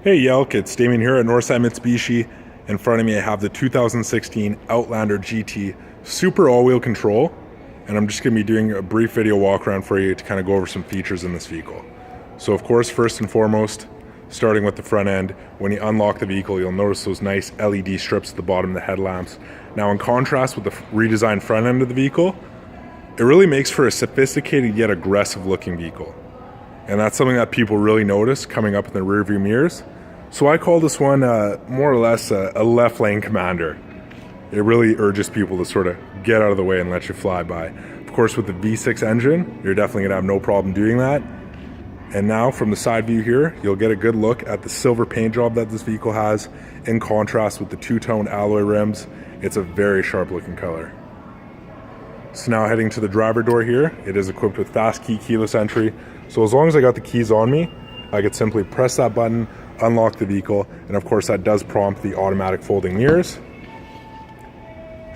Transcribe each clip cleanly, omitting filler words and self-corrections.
Hey Jelke, it's Damian here at Northside Mitsubishi. In front of me I have the 2016 Outlander GT Super all-wheel control, and I'm just going to be doing a brief video walk around for you to kind of go over some features in this vehicle. So of course, first and foremost, starting with the front end, when you unlock the vehicle you'll notice those nice LED strips at the bottom of the headlamps. Now in contrast with the redesigned front end of the vehicle, it really makes for a sophisticated yet aggressive looking vehicle. And that's something that people really notice coming up in the rear view mirrors. So I call this one more or less a left lane commander. It really urges people to sort of get out of the way and let you fly by. Of course, with the V6 engine, you're definitely gonna have no problem doing that. And now from the side view here, you'll get a good look at the silver paint job that this vehicle has in contrast with the two-tone alloy rims. It's a very sharp looking color. So now heading to the driver door here, it is equipped with fast key keyless entry. So as long as I got the keys on me, I could simply press that button, unlock the vehicle, and of course that does prompt the automatic folding mirrors.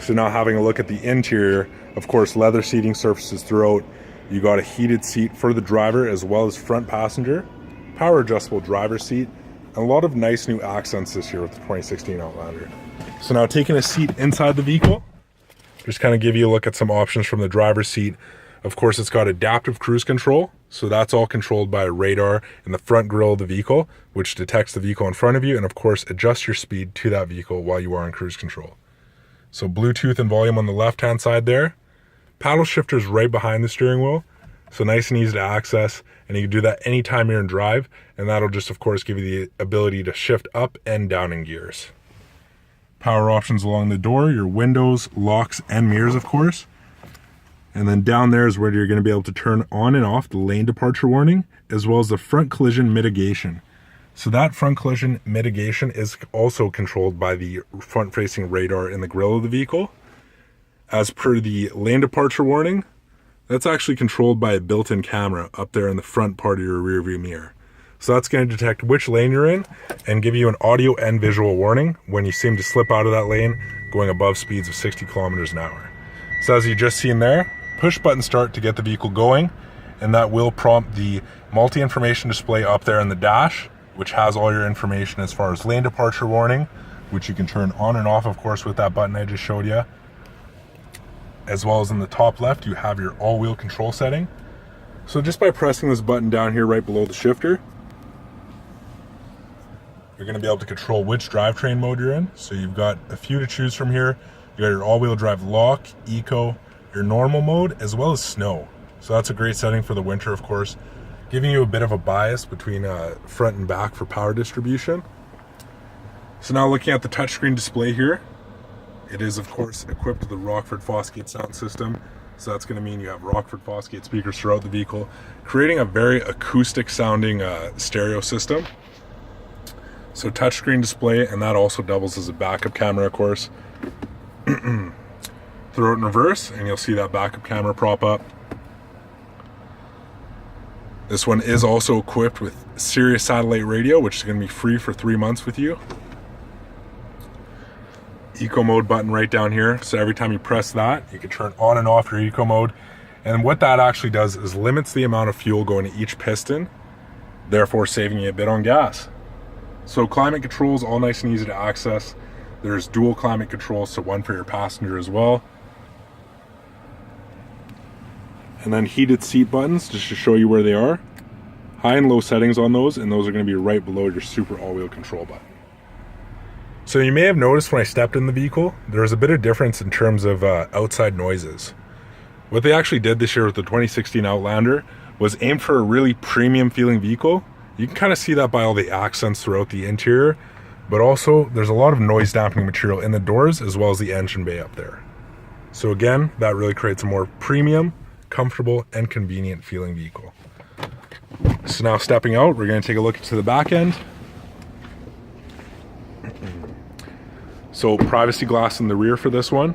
So now having a look at the interior, of course leather seating surfaces throughout. You got a heated seat for the driver as well as front passenger, power adjustable driver's seat, and a lot of nice new accents this year with the 2016 Outlander. So now taking a seat inside the vehicle, just kind of give you a look at some options from the driver's seat. Of course, it's got adaptive cruise control, so that's all controlled by a radar in the front grille of the vehicle, which detects the vehicle in front of you and of course adjusts your speed to that vehicle while you are on cruise control. So Bluetooth and volume on the left hand side there. Paddle shifters right behind the steering wheel, so nice and easy to access, and you can do that anytime you're in drive, and that'll just of course give you the ability to shift up and down in gears. Power options along the door, your windows, locks, and mirrors of course. And then down there is where you're going to be able to turn on and off the lane departure warning, as well as the front collision mitigation. So that front collision mitigation is also controlled by the front-facing radar in the grille of the vehicle. As per the lane departure warning, that's actually controlled by a built-in camera up there in the front part of your rear view mirror. So that's going to detect which lane you're in and give you an audio and visual warning when you seem to slip out of that lane going above speeds of 60 kilometers an hour. So as you just seen there, push button start to get the vehicle going, and that will prompt the multi-information display up there in the dash, which has all your information as far as lane departure warning, which you can turn on and off of course with that button I just showed you. As well as in the top left you have your all-wheel control setting. So just by pressing this button down here right below the shifter, you're going to be able to control which drivetrain mode you're in. So you've got a few to choose from here. You got your all-wheel drive lock, eco, your normal mode, as well as snow. So that's a great setting for the winter of course, giving you a bit of a bias between front and back for power distribution. So now looking at the touchscreen display here, it is of course equipped with the Rockford Fosgate sound system. So that's going to mean you have Rockford Fosgate speakers throughout the vehicle, creating a very acoustic sounding stereo system. So touchscreen display, and that also doubles as a backup camera of course. Throw it in reverse and you'll see that backup camera prop up. This one is also equipped with Sirius satellite radio, which is going to be free for 3 months with you. Eco mode button right down here, so every time you press that you can turn on and off your eco mode, and what that actually does is limits the amount of fuel going to each piston, therefore saving you a bit on gas. So climate control is all nice and easy to access. There's dual climate controls, so one for your passenger as well. And then heated seat buttons, just to show you where they are. High and low settings on those, and those are going to be right below your super all-wheel control button. So you may have noticed when I stepped in the vehicle, there's a bit of difference in terms of outside noises. What they actually did this year with the 2016 Outlander was aim for a really premium feeling vehicle. You can kind of see that by all the accents throughout the interior, but also there's a lot of noise dampening material in the doors as well as the engine bay up there. So again, that really creates a more premium, comfortable, and convenient feeling vehicle. So now stepping out, we're going to take a look into the back end. So privacy glass in the rear for this one.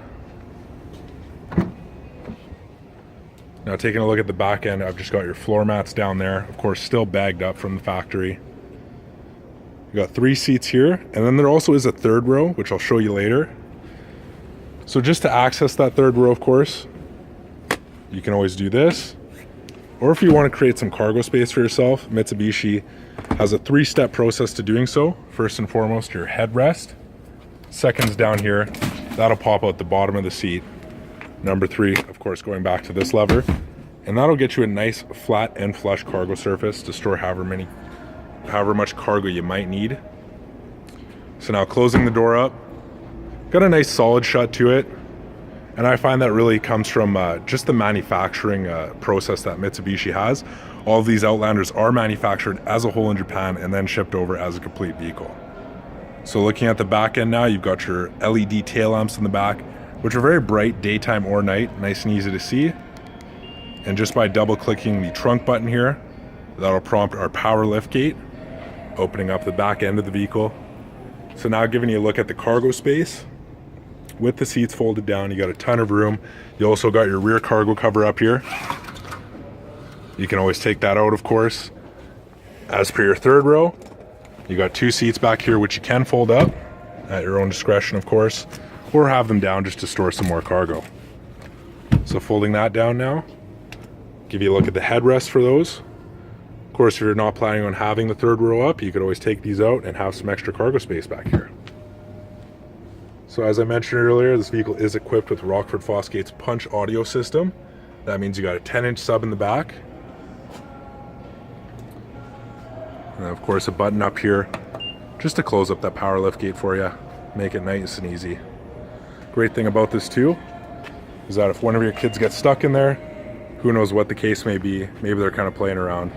Now taking a look at the back end, I've just got your floor mats down there, of course still bagged up from the factory. You got 3 seats here, and then there also is a third row, which I'll show you later. So just to access that third row, of course, you can always do this, Or if you want to create some cargo space for yourself, Mitsubishi has a 3-step process to doing so. First and foremost, your headrest. Second's down here. That'll pop out the bottom of the seat. Number 3, of course, going back to this lever. And that'll get you a nice flat and flush cargo surface to store however much cargo you might need. So now closing the door up, got a nice solid shut to it. And I find that really comes from just the manufacturing process that Mitsubishi has. All of these Outlanders are manufactured as a whole in Japan and then shipped over as a complete vehicle. So looking at the back end now, you've got your LED tail lamps in the back, which are very bright daytime or night, nice and easy to see. And just by double clicking the trunk button here, that'll prompt our power lift gate, opening up the back end of the vehicle. So now giving you a look at the cargo space. With the seats folded down, you got a ton of room. You also got your rear cargo cover up here. You can always take that out, of course. As per your third row, you got 2 seats back here, which you can fold up at your own discretion, of course, or have them down just to store some more cargo. So folding that down now, give you a look at the headrest for those. Of course, if you're not planning on having the third row up, you could always take these out and have some extra cargo space back here. So as I mentioned earlier, this vehicle is equipped with Rockford Fosgate's punch audio system. That means you got a 10-inch sub in the back. And of course a button up here just to close up that power lift gate for you. Make it nice and easy. Great thing about this too is that if one of your kids gets stuck in there, who knows what the case may be, maybe they're kind of playing around,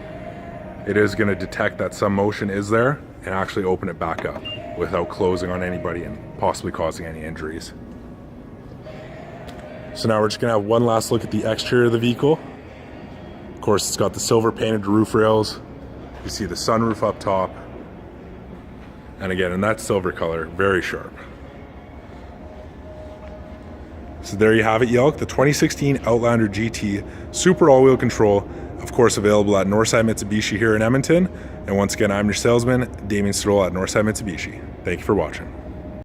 it is going to detect that some motion is there and actually open it back up without closing on anybody and possibly causing any injuries. So now we're just going to have one last look at the exterior of the vehicle. Of course, it's got the silver painted roof rails. You see the sunroof up top. And again, in that silver color, very sharp. So there you have it, Jelke, the 2016 Outlander GT Super All-Wheel Control, of course available at Northside Mitsubishi here in Edmonton. And once again, I'm your salesman, Damian Stodola at Northside Mitsubishi. Thank you for watching.